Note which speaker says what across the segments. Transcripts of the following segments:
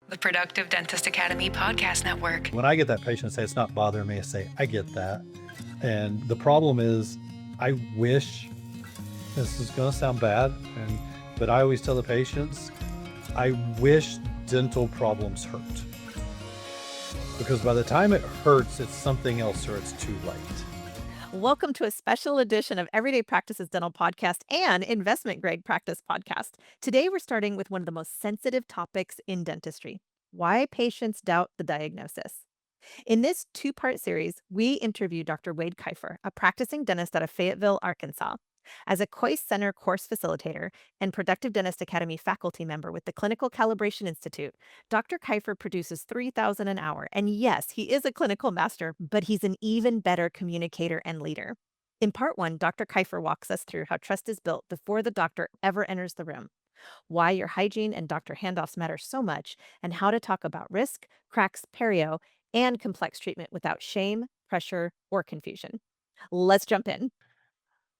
Speaker 1: The Productive Dentist Academy Podcast Network.
Speaker 2: When I get that patient say it's not bothering me, I say, I get that. And the problem is, I wish, this is going to sound bad, but I always tell the patients, I wish dental problems hurt. Because by the time it hurts, it's something else or it's too late.
Speaker 3: Welcome to a special edition of Everyday Practices Dental Podcast and Investment Grade Practice Podcast. Today, we're starting with one of the most sensitive topics in dentistry: why patients doubt the diagnosis. In this two-part series, we interview Dr. Wade Kifer, a practicing dentist out of Fayetteville, Arkansas. As a COIS Center course facilitator and Productive Dentist Academy faculty member with the Clinical Calibration Institute, Dr. Kifer produces 3,000 an hour. And yes, he is a clinical master, but he's an even better communicator and leader. In part one, Dr. Kifer walks us through how trust is built before the doctor ever enters the room, why your hygiene and doctor handoffs matter so much, and how to talk about risk, cracks, perio, and complex treatment without shame, pressure, or confusion. Let's jump in.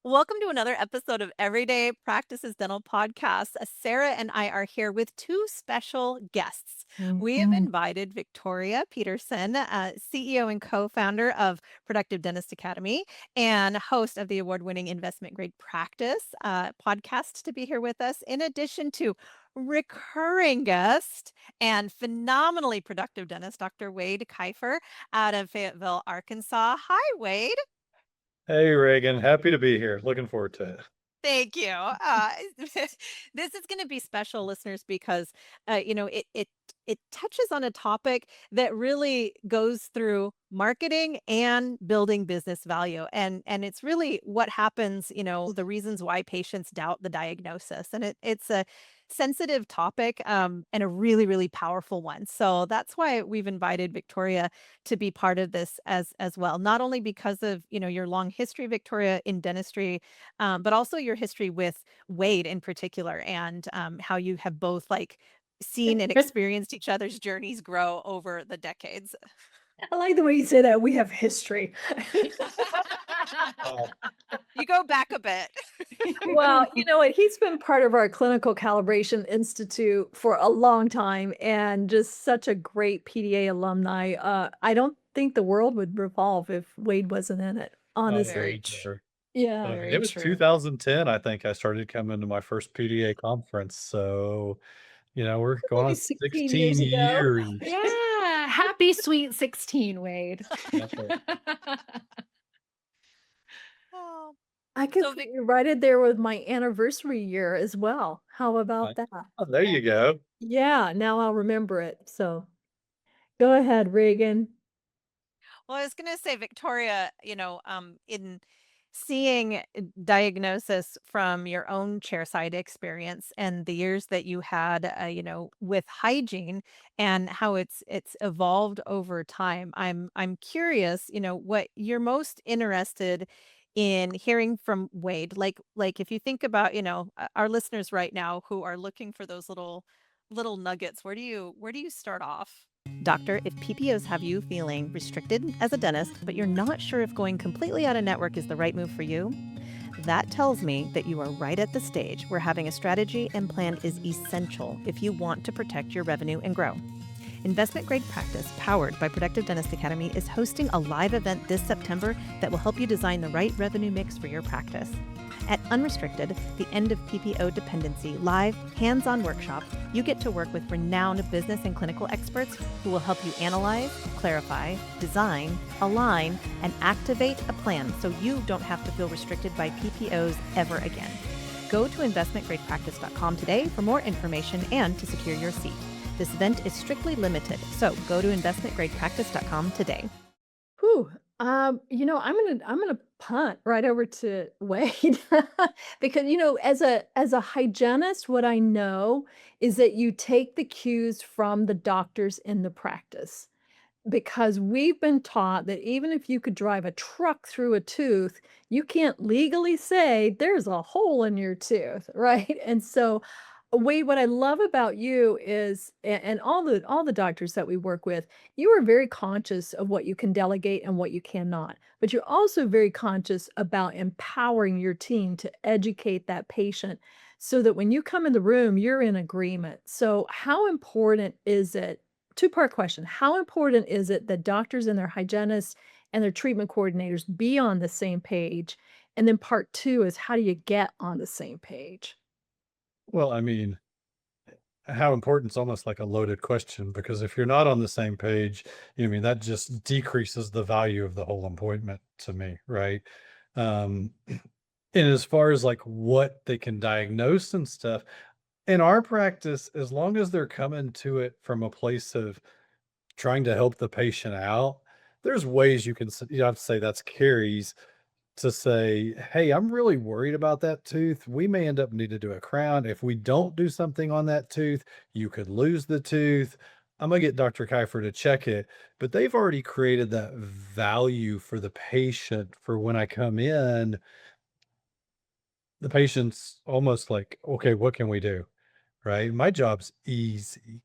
Speaker 3: Welcome to another episode of Everyday Practices Dental Podcast. Sarah and I are here with two special guests. We have invited Victoria Peterson, CEO and co-founder of Productive Dentist Academy and host of the award-winning Investment Grade Practice podcast, to be here with us, in addition to recurring guest and phenomenally productive dentist, Dr. Wade Kifer out of Fayetteville, Arkansas. Hi, Wade.
Speaker 2: Hey, Reagan, happy to be here. Looking forward to it.
Speaker 3: Thank you. This is going to be special, listeners, because it touches on a topic that really goes through marketing and building business value, and it's really what happens. The reasons why patients doubt the diagnosis, and it's a sensitive topic, and a really, really powerful one. So that's why we've invited Victoria to be part of this as well. Not only because of your long history, Victoria, in dentistry, but also your history with Wade in particular, and how you have both seen and experienced each other's journeys grow over the decades.
Speaker 4: I like the way you say that. We have history.
Speaker 3: You go back a bit.
Speaker 4: Well, you know what? He's been part of our Clinical Calibration Institute for a long time and just such a great PDA alumni. I don't think the world would revolve if Wade wasn't in it, honestly.
Speaker 2: Very true.
Speaker 4: Yeah.
Speaker 2: It was 2010, I think I started coming to my first PDA conference. So, we're going on 16
Speaker 4: years ago.
Speaker 2: years.
Speaker 5: Yeah. Happy sweet 16, Wade.
Speaker 2: That's right.
Speaker 3: Oh,
Speaker 4: I could
Speaker 3: So
Speaker 4: put you right in there with my anniversary year as well. How about that?
Speaker 2: Oh, there you go.
Speaker 4: Yeah, now I'll remember it. So go ahead, Reagan.
Speaker 3: well, I was going to say, Victoria, in seeing diagnosis from your own chairside experience and the years that you had, with hygiene and how it's evolved over time, I'm curious, what you're most interested in hearing from Wade. Like if you think about, our listeners right now who are looking for those little nuggets, where do you start off? Doctor, if PPOs have you feeling restricted as a dentist, but you're not sure if going completely out of network is the right move for you, that tells me that you are right at the stage where having a strategy and plan is essential if you want to protect your revenue and grow. Investment Grade Practice, powered by Productive Dentist Academy, is hosting a live event this September that will help you design the right revenue mix for your practice. At Unrestricted, the End of PPO Dependency live, hands-on workshop, you get to work with renowned business and clinical experts who will help you analyze, clarify, design, align, and activate a plan so you don't have to feel restricted by PPOs ever again. Go to investmentgradepractice.com today for more information and to secure your seat. This event is strictly limited, so go to investmentgradepractice.com today.
Speaker 4: Whew. I'm gonna punt right over to Wade because as a hygienist, what I know is that you take the cues from the doctors in the practice. Because we've been taught that even if you could drive a truck through a tooth, you can't legally say there's a hole in your tooth, right? And so, Wade, what I love about you is, and all the doctors that we work with, you are very conscious of what you can delegate and what you cannot. But you're also very conscious about empowering your team to educate that patient so that when you come in the room, you're in agreement. So, how important is it? Two-part question. How important is it that doctors and their hygienists and their treatment coordinators be on the same page? And then part two is how do you get on the same page?
Speaker 2: Well, I mean, how important is almost like a loaded question because if you're not on the same page, I mean, that just decreases the value of the whole appointment to me, right? Um, and as far as like what they can diagnose and stuff, in our practice, as long as they're coming to it from a place of trying to help the patient out, there's ways you have to say that's caries to say, "Hey, I'm really worried about that tooth. We may end up needing to do a crown. If we don't do something on that tooth, you could lose the tooth. I'm gonna get Dr. Kifer to check it." But they've already created that value for the patient for when I come in, the patient's almost like, "Okay, what can we do?" Right? My job's easy.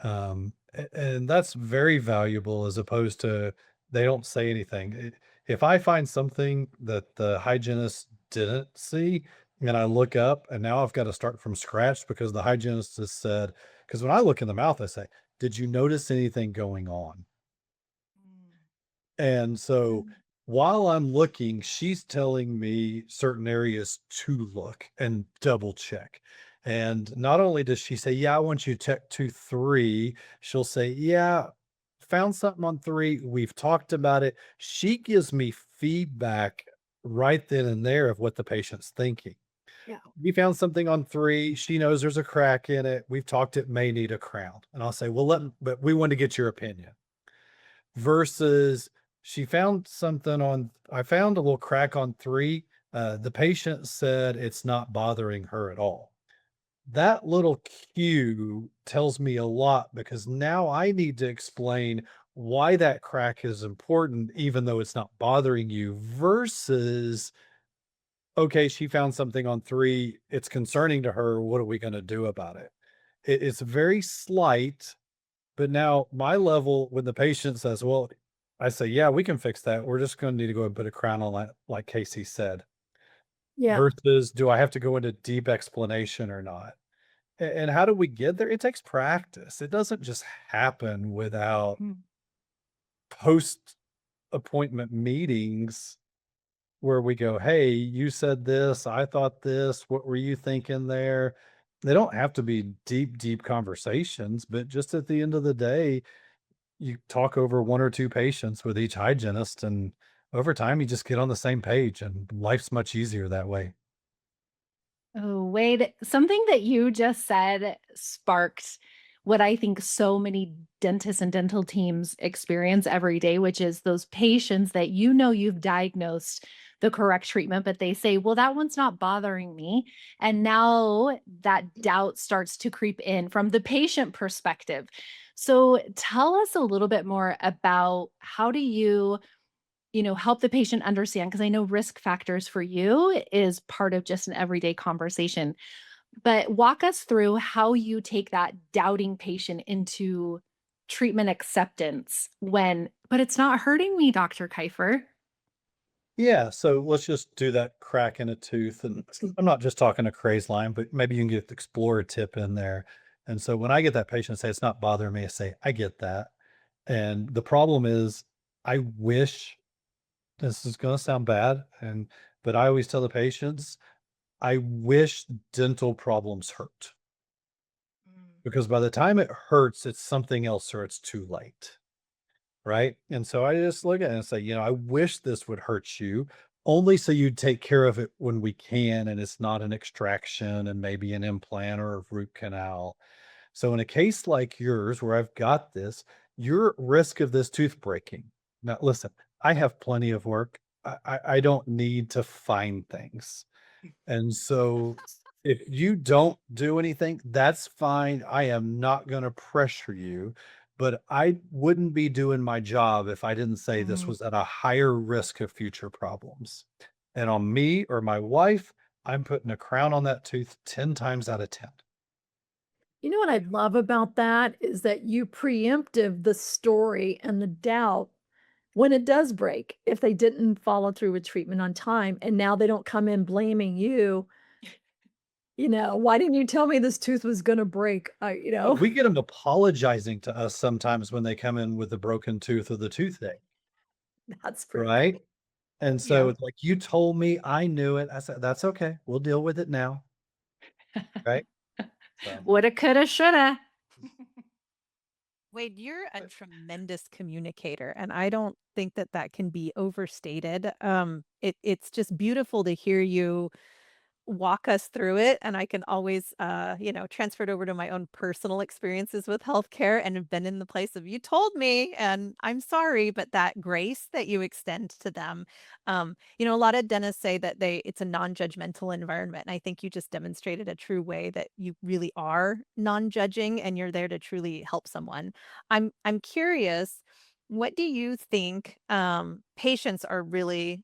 Speaker 2: And that's very valuable as opposed to they don't say anything. If I find something that the hygienist didn't see and I look up and now I've got to start from scratch because the hygienist has said, because when I look in the mouth, I say, "Did you notice anything going on?" And so
Speaker 4: Mm.
Speaker 2: while I'm looking, she's telling me certain areas to look and double check. And not only does she say, "Yeah, I want you to check 2, 3," she'll say, "Yeah, found something on 3. We've talked about it." She gives me feedback right then and there of what the patient's thinking.
Speaker 4: Yeah.
Speaker 2: "We found something on 3. She knows there's a crack in it. We've talked, it may need a crown." And I'll say, "Well, but we want to get your opinion." Versus she found something on I found a little crack on 3, the patient said it's not bothering her at all. That little cue tells me a lot because now I need to explain why that crack is important even though it's not bothering you versus, "Okay, she found something on 3, it's concerning to her, what are we gonna do about it?" It's very slight, but now my level, when the patient says, "Well," I say, "Yeah, we can fix that. We're just gonna need to go and put a crown on that, like Casey said,"
Speaker 4: Yeah.
Speaker 2: versus, "Do I have to go into deep explanation or not?" And how do we get there? It takes practice. It doesn't just happen without
Speaker 4: Mm.
Speaker 2: post-appointment meetings where we go, "Hey, you said this, I thought this, what were you thinking there?" They don't have to be deep, deep conversations, but just at the end of the day, you talk over 1 or 2 patients with each hygienist, and over time, you just get on the same page, and life's much easier that way.
Speaker 5: Oh, Wade, something that you just said sparked what I think so many dentists and dental teams experience every day, which is those patients that you know you've diagnosed the correct treatment, but they say, well, that one's not bothering me. And now that doubt starts to creep in from the patient perspective. So tell us a little bit more about how do you help the patient understand because I know risk factors for you is part of just an everyday conversation. But walk us through how you take that doubting patient into treatment acceptance but it's not hurting me, Dr. Kiefer.
Speaker 2: Yeah, so let's just do that crack in a tooth, and I'm not just talking a craze line, but maybe you can get the explorer tip in there. And so when I get that patient say, "It's not bothering me," I say, "I get that." And the problem is, I wish this is gonna sound bad, but I always tell the patients, I wish dental problems hurt, because by the time it hurts, it's something else or it's too late, right? And so I just look at it and say, "I wish this would hurt you only so you'd take care of it when we can, and it's not an extraction and maybe an implant or a root canal." So in a case like yours, where I've got this, your risk of this tooth breaking. Now, listen, I have plenty of work. I don't need to find things. And so if you don't do anything, that's fine. I am not going to pressure you, but I wouldn't be doing my job if I didn't say this
Speaker 5: Mm.
Speaker 2: was at a higher risk of future problems. And on me or my wife, I'm putting a crown on that tooth 10 times out of 10.
Speaker 4: You know what I love about that is that you preemptive the story and the doubt when it does break, if they didn't follow through with treatment on time, and now they don't come in blaming you. Why didn't you tell me this tooth was gonna break?
Speaker 2: Oh, we get them apologizing to us sometimes when they come in with a broken tooth or the toothache,
Speaker 4: That's pretty
Speaker 2: right?
Speaker 4: cool.
Speaker 2: And so
Speaker 3: Yeah.
Speaker 2: it's like, "You told me, I knew it." I said, "That's okay. We'll deal with it now." Right? So,
Speaker 5: Woulda, coulda, shoulda.
Speaker 3: Wade, you're a
Speaker 2: but
Speaker 3: tremendous communicator, and I don't think that that can be overstated. It's just beautiful to hear you walk us through it, and I can always, transfer it over to my own personal experiences with healthcare and have been in the place of, "You told me, and I'm sorry," but that grace that you extend to them. A lot of dentists say that it's a non-judgmental environment, and I think you just demonstrated a true way that you really are non-judging, and you're there to truly help someone. I'm curious, what do you think patients are really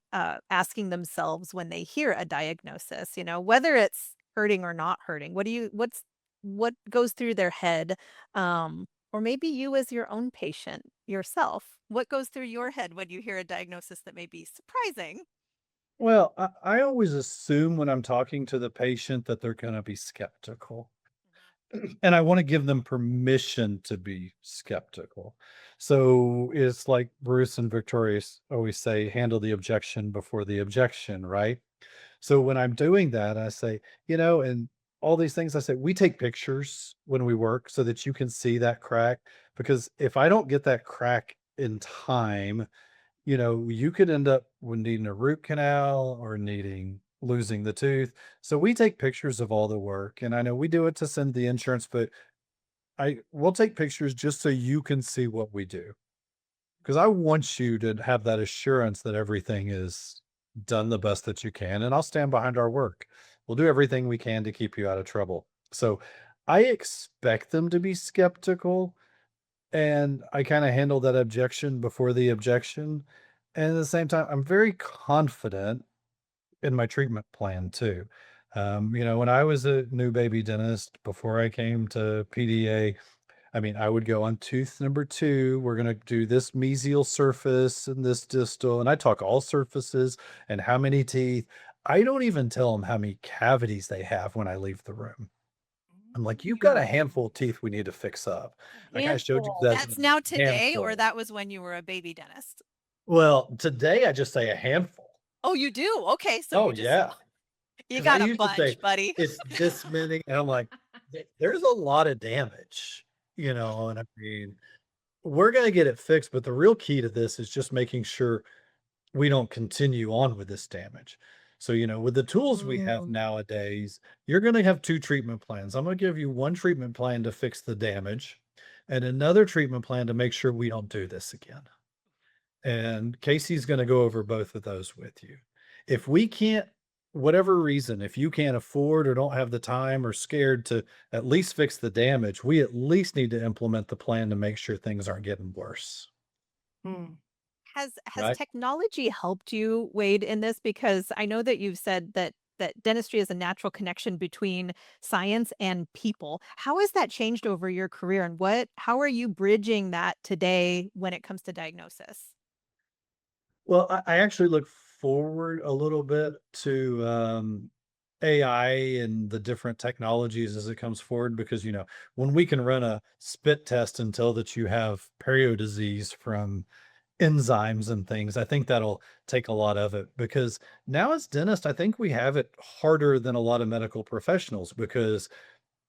Speaker 3: asking themselves when they hear a diagnosis? Whether it's hurting or not hurting. What goes through their head? Or maybe you as your own patient yourself. What goes through your head when you hear a diagnosis that may be surprising?
Speaker 2: well, I always assume when I'm talking to the patient that they're gonna be skeptical. And I wanna give them permission to be skeptical. So, it's like Bruce and always say, "Handle the objection before the objection," right? So, when I'm doing that, I say, and all these things, I say, "We take pictures when we work so that you can see that crack," because if I don't get that crack in time, you could end up with needing a root canal or losing the tooth. So we take pictures of all the work, and I know we do it to send the insurance, but we'll take pictures just so you can see what we do. Because I want you to have that assurance that everything is done the best that you can, and I'll stand behind our work. We'll do everything we can to keep you out of trouble. So I expect them to be skeptical, and I kind of handle that objection before the objection. And at the same time, I'm very confident in my treatment plan too. When I was a new baby dentist before I came to PDA, I mean, I would go on tooth number two. We're going to do this mesial surface and this distal. And I talk all surfaces and how many teeth. I don't even tell them how many cavities they have when I leave the room. I'm like, "You've got a handful of teeth we need to fix up." I kinda showed you
Speaker 5: Handful.
Speaker 2: that
Speaker 3: That's now today, or
Speaker 2: handful.
Speaker 3: that was when you were a baby dentist?
Speaker 2: Well, today I just say a handful.
Speaker 3: Oh, you do? Okay, so
Speaker 2: Oh,
Speaker 3: you just
Speaker 2: yeah,
Speaker 3: you
Speaker 2: because I
Speaker 3: got a
Speaker 2: used to say,
Speaker 3: bunch, buddy.
Speaker 2: "It's this many," and I'm like, There's a lot of damage," and I mean, we're gonna get it fixed, but the real key to this is just making sure we don't continue on with this damage. So, with the tools we have
Speaker 4: Mm.
Speaker 2: nowadays, you're going to have two treatment plans. I'm going to give you one treatment plan to fix the damage and another treatment plan to make sure we don't do this again. And Casey's going to go over both of those with you. If we can't, whatever reason, if you can't afford or don't have the time or scared to at least fix the damage, we at least need to implement the plan to make sure things aren't getting worse.
Speaker 5: Mm.
Speaker 3: Has
Speaker 2: Right.
Speaker 3: technology helped you, Wade, in this? Because I know that you've said that dentistry is a natural connection between science and people. How has that changed over your career, and how are you bridging that today when it comes to diagnosis?
Speaker 2: Well, I actually look forward a little bit to AI and the different technologies as it comes forward because, when we can run a spit test and tell that you have perio disease from enzymes and things, I think that'll take a lot of it because now as dentists, I think we have it harder than a lot of medical professionals because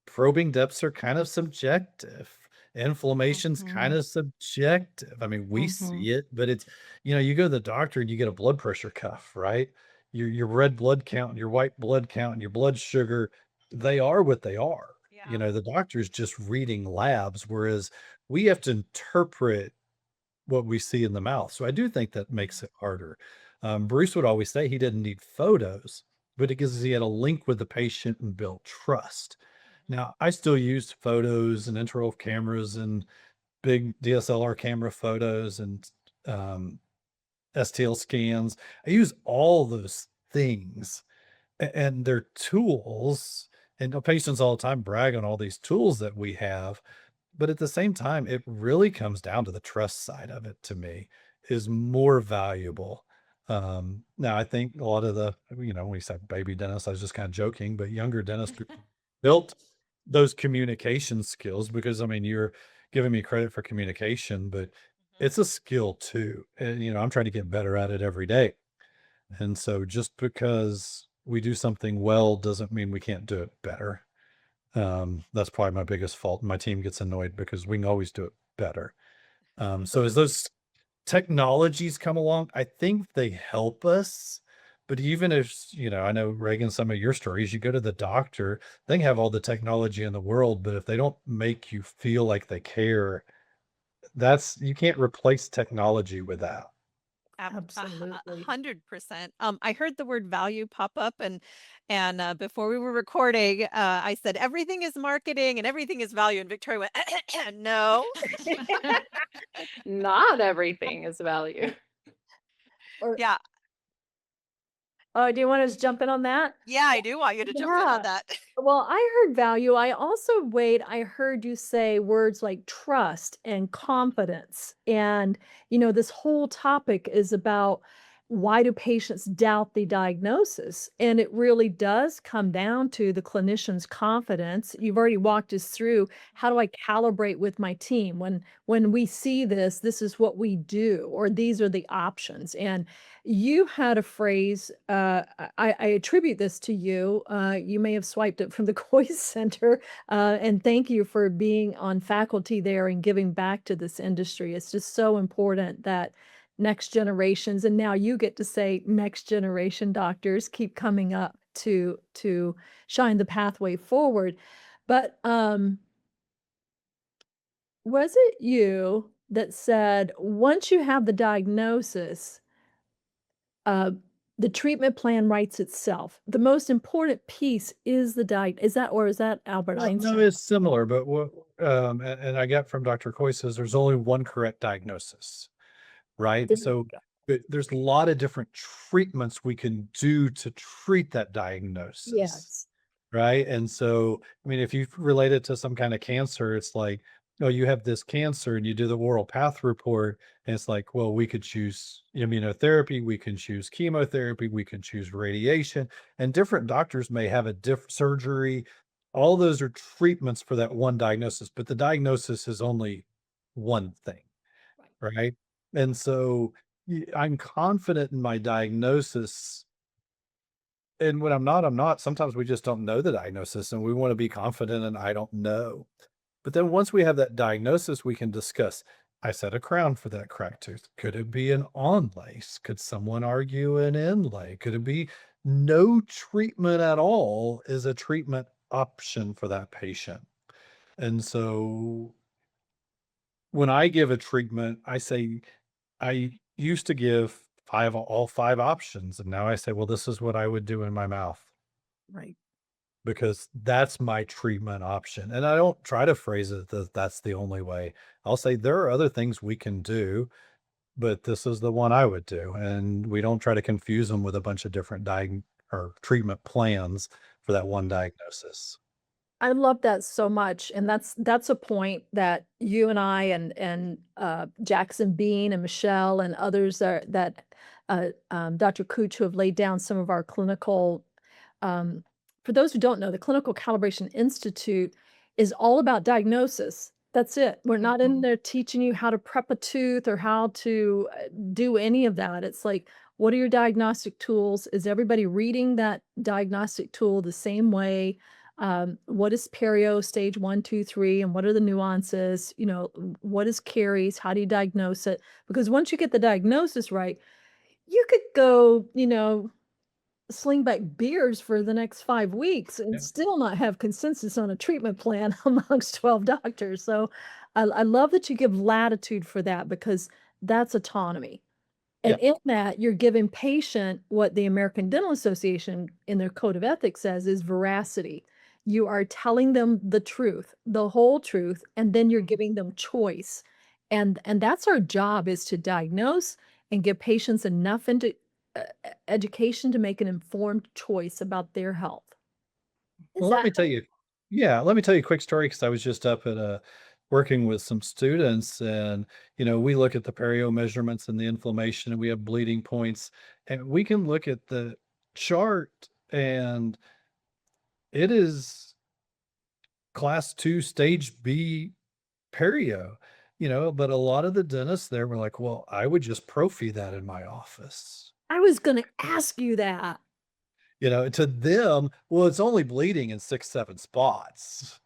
Speaker 2: probing depths are kind of subjective. Inflammation's kind
Speaker 5: Mhm.
Speaker 2: of subjective. I mean, we
Speaker 5: Mhm.
Speaker 2: see it, but you go to the doctor and you get a blood pressure cuff, right? Your red blood count, and your white blood count, and your blood sugar, they are what they are.
Speaker 3: Yeah.
Speaker 2: The doctor's just reading labs, whereas we have to interpret what we see in the mouth. So I do think that makes
Speaker 3: Mhm.
Speaker 2: it harder. Bruce would always say he didn't need photos, but because he had a link with the patient and built trust.
Speaker 3: Mhm.
Speaker 2: Now, I still use photos and intraoral cameras and big DSLR camera photos and um, STL scans. I use all those things and they're tools. And the patients all the time brag on all these tools that we have. But at the same time, it really comes down to the trust side of it to me is more valuable. Now I think a lot of the, when we said baby dentists, I was just kind of joking, but younger dentists built those communication skills because you're giving me credit for communication, but
Speaker 3: Mhm.
Speaker 2: it's a skill too. And, I'm trying to get better at it every day. And so just because we do something well doesn't mean we can't do it better. That's probably my biggest fault. My team gets annoyed because we can always do it better. So as those technologies come along, I think they help us. But even if, I know Reagan, some of your stories, you go to the doctor, they can have all the technology in the world, but if they don't make you feel like they care, you can't replace technology with that.
Speaker 4: Absolutely.
Speaker 3: 100%. I heard the word value pop up, and before we were recording, I said everything is marketing and everything is value, and Victoria went, no.
Speaker 5: Not everything is value.
Speaker 4: Or
Speaker 3: Yeah,
Speaker 4: oh, do you want us to jump in on that?
Speaker 3: yeah, I do want you to jump in on
Speaker 4: Yeah.
Speaker 3: that.
Speaker 4: Well, I heard value. I heard you say words like trust and confidence. And, this whole topic is about why do patients doubt the diagnosis? And it really does come down to the clinician's confidence. You've already walked us through how do I calibrate with my team when we see this, this is what we do, or these are the options. And you had a phrase, I attribute this to you. You may have swiped it from the Coys Center, and thank you for being on faculty there and giving back to this industry. It's just so important that next generations, and now you get to say next generation doctors keep coming up to shine the pathway forward. But was it you that said once you have the diagnosis, uh, the treatment plan writes itself. The most important piece is the is that, or is that Albert
Speaker 2: No, no,
Speaker 4: Einstein?
Speaker 2: it's similar, but what, and I get from Dr. Coy says there's only one correct diagnosis, right?
Speaker 4: There you
Speaker 2: So,
Speaker 4: go.
Speaker 2: but there's a lot of different treatments we can do to treat that diagnosis.
Speaker 4: Yes.
Speaker 2: Right? And so, if you relate it to some kind of cancer, it's like, oh, you have this cancer and you do the oral path report, and it's like, well, we could choose immunotherapy, we can choose chemotherapy, we can choose radiation, and different doctors may have a different surgery. All those are treatments for that one diagnosis, but the diagnosis is only one thing,
Speaker 4: Right.
Speaker 2: right? And so I'm confident in my diagnosis, and when I'm not. Sometimes we just don't know the diagnosis and we want to be confident and I don't know. But then once we have that diagnosis, we can discuss. I set a crown for that cracked tooth. Could it be an onlace? Could someone argue an inlay? Could it be no treatment at all is a treatment option for that patient? And so when I give a treatment, I say, I used to give all five options. And now I say, well, this is what I would do in my mouth,
Speaker 4: Right.
Speaker 2: because that's my treatment option. And I don't try to phrase it that that's the only way. I'll say there are other things we can do, but this is the one I would do. And we don't try to confuse them with a bunch of different or treatment plans for that one diagnosis.
Speaker 4: I love that so much, and that's a point that you and I and Jackson Bean and Michelle and others Dr. Cooch, who have laid down some of our clinical. Um, for those who don't know, the Clinical Calibration Institute is all about diagnosis. That's it. We're not in there teaching you how to prep a tooth or how to do any of that. It's like, what are your diagnostic tools? Is everybody reading that diagnostic tool the same way? What is perio stage 1, 2, 3, and what are the nuances? What is caries? How do you diagnose it? Because once you get the diagnosis right, you could go, sling back beers for the next 5 weeks and
Speaker 2: Yeah.
Speaker 4: still not have consensus on a treatment plan amongst 12 doctors. So I love that you give latitude for that because that's autonomy.
Speaker 2: Yeah.
Speaker 4: And in that, you're giving patient what the American Dental Association in their code of ethics says is veracity. You are telling them the truth, the whole truth, and then you're giving them choice. And that's our job, is to diagnose and give patients enough into education to make an informed choice about their health. Is
Speaker 2: Well, let
Speaker 4: that
Speaker 2: me tell you, yeah, let me tell you a quick story because I was just up at a working with some students, and we look at the perio measurements and the inflammation, and we have bleeding points, and we can look at the chart, and it is class 2 stage B perio, but a lot of the dentists there were like, well, I would just prophy that in my office.
Speaker 4: I was gonna ask you that.
Speaker 2: To them, well, it's only bleeding in 6, 7 spots.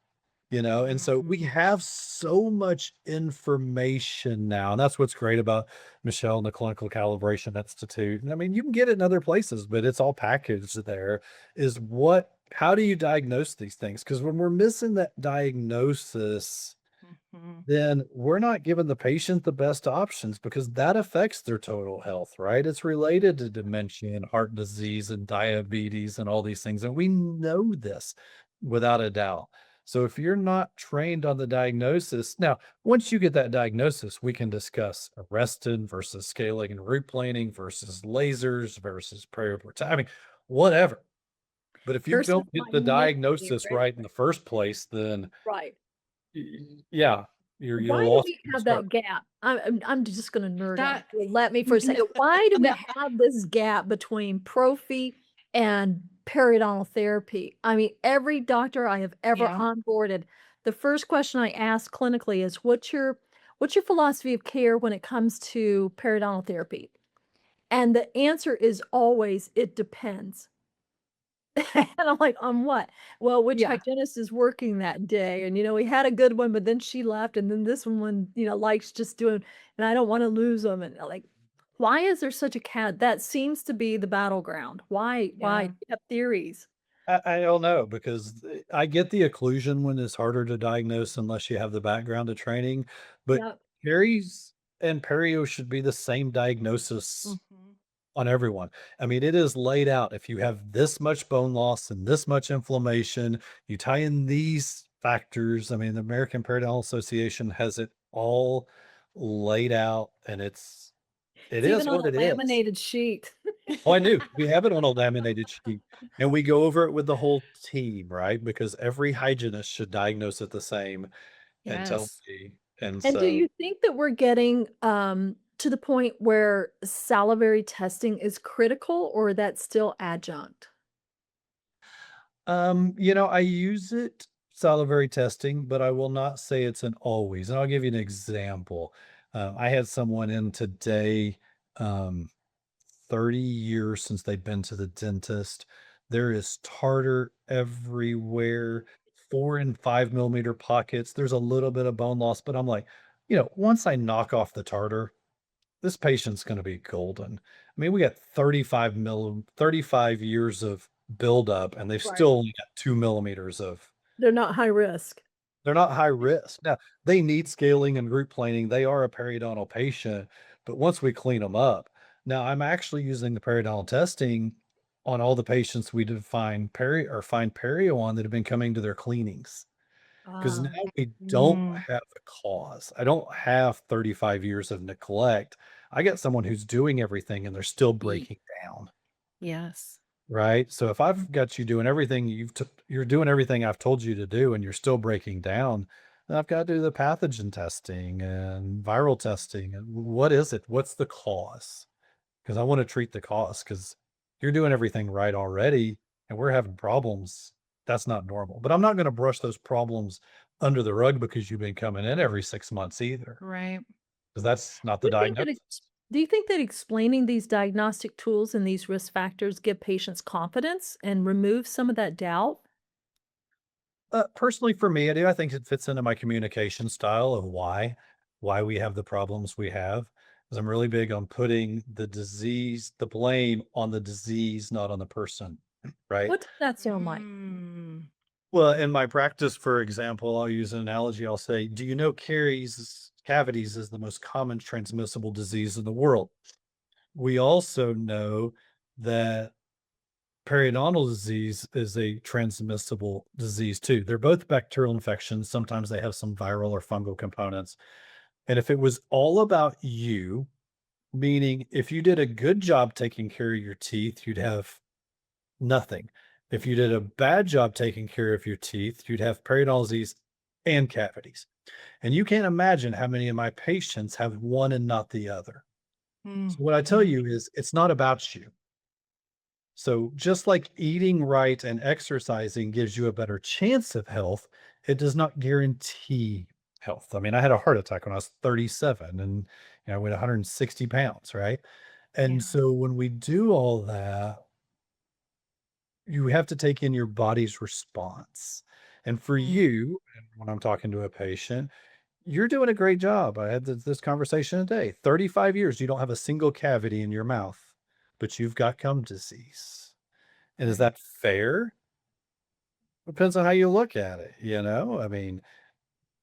Speaker 2: And so we have so much information now, and that's what's great about Michelle and the Clinical Calibration Institute. And I mean, you can get it in other places, but it's all packaged there. How do you diagnose these things? Because when we're missing that diagnosis, then we're not giving the patient the best options, because that affects their total health, right? It's related to dementia and heart disease and diabetes and all these things. And we know this without a doubt. So if you're not trained on the diagnosis, now, once you get that diagnosis, we can discuss arrestin versus scaling and root planing versus lasers versus perioportiming, I mean, whatever. But if you
Speaker 4: Versus
Speaker 2: don't get the
Speaker 4: manipulating,
Speaker 2: diagnosis
Speaker 4: right?
Speaker 2: right in the first place, then
Speaker 4: Right.
Speaker 2: yeah, you're
Speaker 4: Why do
Speaker 2: lost
Speaker 4: we
Speaker 2: from the
Speaker 4: have
Speaker 2: start.
Speaker 4: that gap? I'm just gonna nerd out.
Speaker 5: That
Speaker 4: Let me for a second. Why do we
Speaker 5: no,
Speaker 4: have this gap between prophy and periodontal therapy? I mean, every doctor I have ever
Speaker 5: yeah.
Speaker 4: onboarded, the first question I ask clinically is, what's your philosophy of care when it comes to periodontal therapy? And the answer is always, it depends. And I'm like, "On what?" "Well, which
Speaker 5: Yeah.
Speaker 4: hygienist is working that day? And, we had a good one, but then she left, and then this one, likes just doing and I don't wanna lose them." And, like, why is there such a cat that seems to be the battleground? Why?
Speaker 5: Yeah.
Speaker 4: Do you have theories?
Speaker 2: I don't know, because I get the occlusion one is harder to diagnose unless you have the background of training, but
Speaker 4: Yep.
Speaker 2: caries and perio should be the same diagnosis
Speaker 5: Mhm.
Speaker 2: on everyone. I mean, it is laid out. If you have this much bone loss and this much inflammation, you tie in these factors. I mean, the American Periodontal Association has it all laid out, and it
Speaker 4: It's
Speaker 2: is
Speaker 4: even on
Speaker 2: what
Speaker 4: a
Speaker 2: it is.
Speaker 4: laminated sheet.
Speaker 2: Oh, I knew. We have it on a laminated sheet, and we go over it with the whole team, right? Because every hygienist should diagnose it the same and tell
Speaker 5: Yes.
Speaker 2: me. And
Speaker 4: And do
Speaker 2: so,
Speaker 4: you think that we're getting, to the point where salivary testing is critical, or that's still adjunct?
Speaker 2: I use it salivary testing, but I will not say it's an always. And I'll give you an example. I had someone in today, um, 30 years since they've been to the dentist. There is tartar everywhere, 4 and 5 millimeter pockets. There's a little bit of bone loss, but I'm like, once I knock off the tartar, this patient's going to be golden. I mean, we got 35 years of buildup, and they've
Speaker 4: Right.
Speaker 2: still only got 2 millimeters of.
Speaker 4: They're not high risk.
Speaker 2: They're not high risk. Now, they need scaling and root planing. They are a periodontal patient, but once we clean them up, now I'm actually using the periodontal testing on all the patients we define find perio on that have been coming to their cleanings. Because now
Speaker 4: Ah.
Speaker 2: we don't
Speaker 5: Mm.
Speaker 2: have a cause. I don't have 35 years of neglect. I got someone who's doing everything and they're still
Speaker 5: Ye
Speaker 2: breaking down.
Speaker 5: yes.
Speaker 2: Right? So if I've got you doing everything you're doing everything I've told you to do and you're still breaking down, then I've got to do the pathogen testing and viral testing. And what is it? What's the cause? Because I want to treat the cause, because you're doing everything right already and we're having problems. That's not normal. But I'm not going to brush those problems under the rug because you've been coming in every 6 months either,
Speaker 5: Right.
Speaker 2: because that's not
Speaker 4: Do
Speaker 2: the
Speaker 4: you think that
Speaker 2: diagnosis.
Speaker 4: do you think that explaining these diagnostic tools and these risk factors give patients confidence and remove some of that doubt?
Speaker 2: Personally, for me, I do. I think it fits into my communication style of why we have the problems we have. Because I'm really big on putting the blame on the disease, not on the person. Right.
Speaker 4: What does that sound like?
Speaker 5: Mm.
Speaker 2: Well, in my practice, for example, I'll use an analogy. I'll say, do you know cavities is the most common transmissible disease in the world? We also know that periodontal disease is a transmissible disease too. They're both bacterial infections. Sometimes they have some viral or fungal components. And if it was all about you, meaning if you did a good job taking care of your teeth, you'd have nothing. If you did a bad job taking care of your teeth, you'd have periodontal disease and cavities. And you can't imagine how many of my patients have one and not the other. So what I tell
Speaker 5: Mhm.
Speaker 2: you is it's not about you. So just like eating right and exercising gives you a better chance of health, it does not guarantee health. I mean, I had a heart attack when I was 37 and I weighed 160 pounds, right? And
Speaker 5: Yeah.
Speaker 2: so when we do all that, you have to take in your body's response. And for
Speaker 5: Mm.
Speaker 2: you, and when I'm talking to a patient, you're doing a great job. I had this conversation today. 35 years, you don't have a single cavity in your mouth, but you've got gum disease. And is
Speaker 5: Right.
Speaker 2: that fair? Depends on how you look at it, you know? I mean,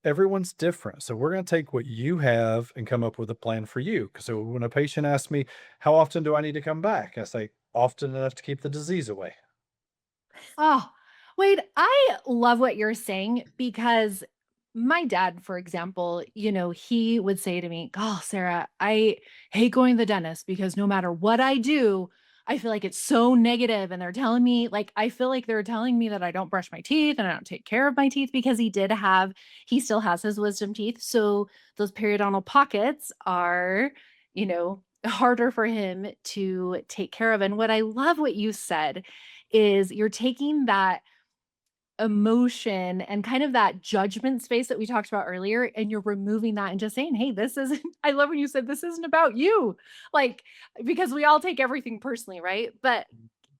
Speaker 2: everyone's different. So we're going to take what you have and come up with a plan for you. So when a patient asks me, how often do I need to come back? I say, often enough to keep the disease away.
Speaker 5: Oh, wait, I love what you're saying because my dad, for example, he would say to me, "Oh, Sarah, I hate going to the dentist because no matter what I do, I feel like it's so negative and they're telling me like I feel like they're telling me that I don't brush my teeth and I don't take care of my teeth because he still has his wisdom teeth. So those periodontal pockets are, harder for him to take care of. And what I love what you said is you're taking that emotion and kind of that judgment space that we talked about earlier, and you're removing that and just saying, "Hey, this isn't" I love when you said, "This isn't about you." Like, because we all take everything personally, right? But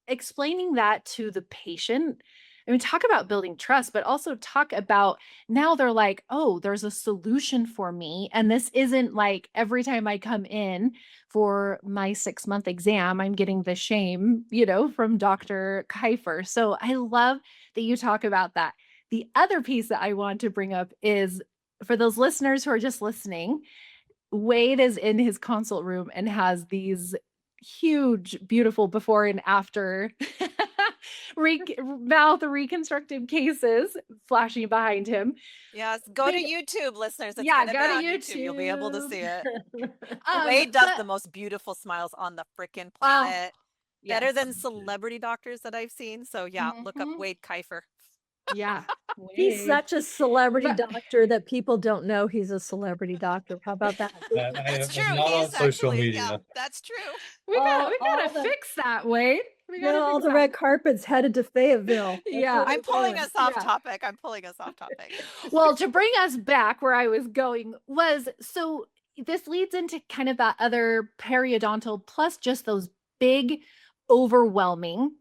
Speaker 5: explaining that to the patient, I mean, talk about building trust, but also talk about now they're like, "Oh, there's a solution for me, and this isn't like every time I come in for my 6-month exam, I'm getting the shame, from Dr. Kifer." So I love that you talk about that. The other piece that I want to bring up is for those listeners who are just listening, Wade is in his consult room and has these huge, beautiful before and after mouth reconstructive cases flashing behind him.
Speaker 3: Yes, go to
Speaker 5: Big,
Speaker 3: YouTube, listeners. It's
Speaker 5: yeah,
Speaker 3: gonna be
Speaker 5: go to
Speaker 3: on YouTube. You'll be able to
Speaker 5: YouTube.
Speaker 3: see it. Wade does
Speaker 5: But
Speaker 3: the most beautiful smiles on the freaking
Speaker 5: oh,
Speaker 3: planet. Better
Speaker 5: yes.
Speaker 3: than celebrity doctors that I've seen. So yeah, look up
Speaker 5: Mhm.
Speaker 3: Wade Kifer.
Speaker 5: Yeah,
Speaker 4: He's
Speaker 5: Wade.
Speaker 4: such a celebrity
Speaker 5: But
Speaker 4: doctor that people don't know he's a celebrity doctor. How about that?
Speaker 3: That's
Speaker 2: I'm
Speaker 3: true.
Speaker 2: not on
Speaker 3: He's
Speaker 2: social
Speaker 3: actually, yeah,
Speaker 2: media.
Speaker 3: that's true.
Speaker 5: we gotta
Speaker 4: All the
Speaker 5: fix that, Wade. We gotta
Speaker 4: all
Speaker 5: fix
Speaker 4: the
Speaker 5: that.
Speaker 4: red carpets headed to Fayetteville. That's
Speaker 5: Yeah.
Speaker 4: what
Speaker 3: I'm
Speaker 4: we're
Speaker 3: pulling
Speaker 4: doing.
Speaker 3: us off
Speaker 5: Yeah.
Speaker 3: topic. I'm pulling us off topic.
Speaker 5: Well, to bring us back where I was going was so this leads into kind of that other periodontal plus just those big overwhelming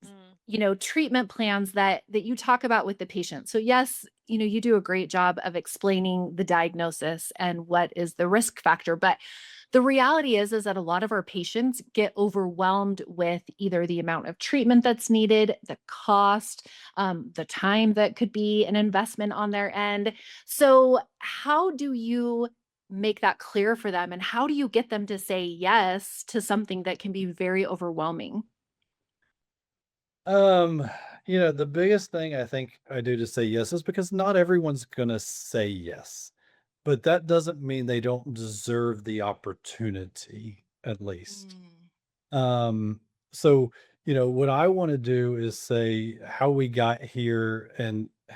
Speaker 3: Mm,
Speaker 5: treatment plans that you talk about with the patient. So yes, you do a great job of explaining the diagnosis and what is the risk factor, but the reality is that a lot of our patients get overwhelmed with either the amount of treatment that's needed, the cost, the time that could be an investment on their end. So how do you make that clear for them, and how do you get them to say yes to something that can be very overwhelming?
Speaker 2: Um, the biggest thing I think I do to say yes is because not everyone's gonna say yes, but that doesn't mean they don't deserve the opportunity, at least.
Speaker 5: Mm.
Speaker 2: Um, so, what I want to do is say how we got here. And I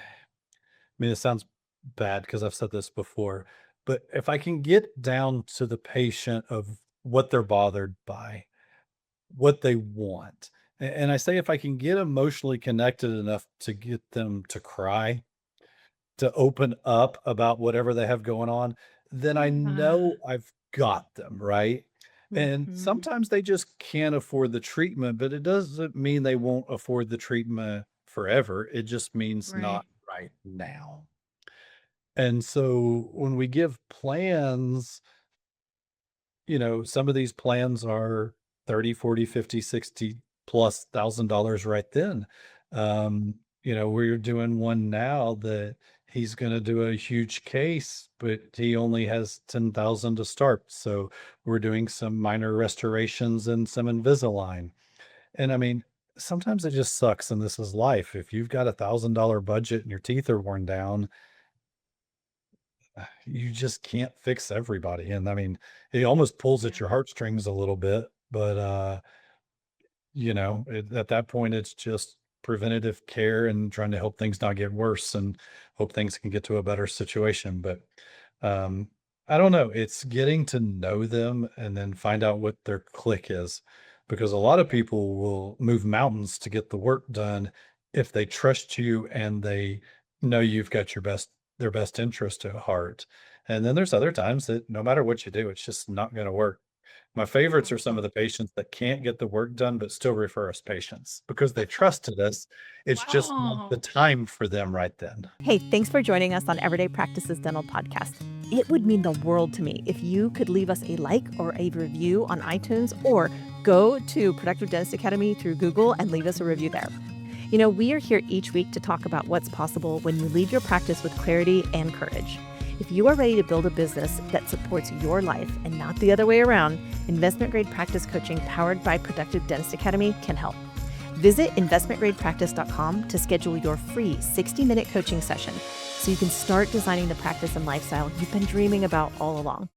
Speaker 2: mean, it sounds bad because I've said this before, but if I can get down to the patient of what they're bothered by, what they want, and I say if I can get emotionally connected enough to get them to cry, to open up about whatever they have going on, then I
Speaker 5: Ah,
Speaker 2: know I've got them, right? And
Speaker 5: mhm.
Speaker 2: sometimes they just can't afford the treatment, but it doesn't mean they won't afford the treatment forever. It just means
Speaker 5: Right.
Speaker 2: not right now. And so when we give plans, some of these plans are 30, 40, 50, 60 plus $1,000 right then. We're doing one now that he's going to do a huge case, but he only has 10,000 to start. So we're doing some minor restorations and some Invisalign. And I mean, sometimes it just sucks, and this is life. If you've got $1,000 budget and your teeth are worn down, you just can't fix everybody. And I mean, it almost pulls at
Speaker 5: Yeah.
Speaker 2: your heartstrings a little bit, but at that point, it's just preventative care and trying to help things not get worse and hope things can get to a better situation. But I don't know. It's getting to know them and then find out what their click is, because a lot of people will move mountains to get the work done if they trust you and they know you've got their best interest at heart. And then there's other times that no matter what you do, it's just not going to work. My favorites are some of the patients that can't get the work done, but still refer us patients because they trusted us. It's just not the
Speaker 5: Wow.
Speaker 2: time for them right then.
Speaker 3: Hey, thanks for joining us on Everyday Practices Dental Podcast. It would mean the world to me if you could leave us a like or a review on iTunes, or go to Productive Dentist Academy through Google and leave us a review there. You know, we are here each week to talk about what's possible when you leave your practice with clarity and courage. If you are ready to build a business that supports your life and not the other way around, investment grade practice coaching powered by Productive Dentist Academy can help. Visit investmentgradepractice.com to schedule your free 60-minute coaching session so you can start designing the practice and lifestyle you've been dreaming about all along.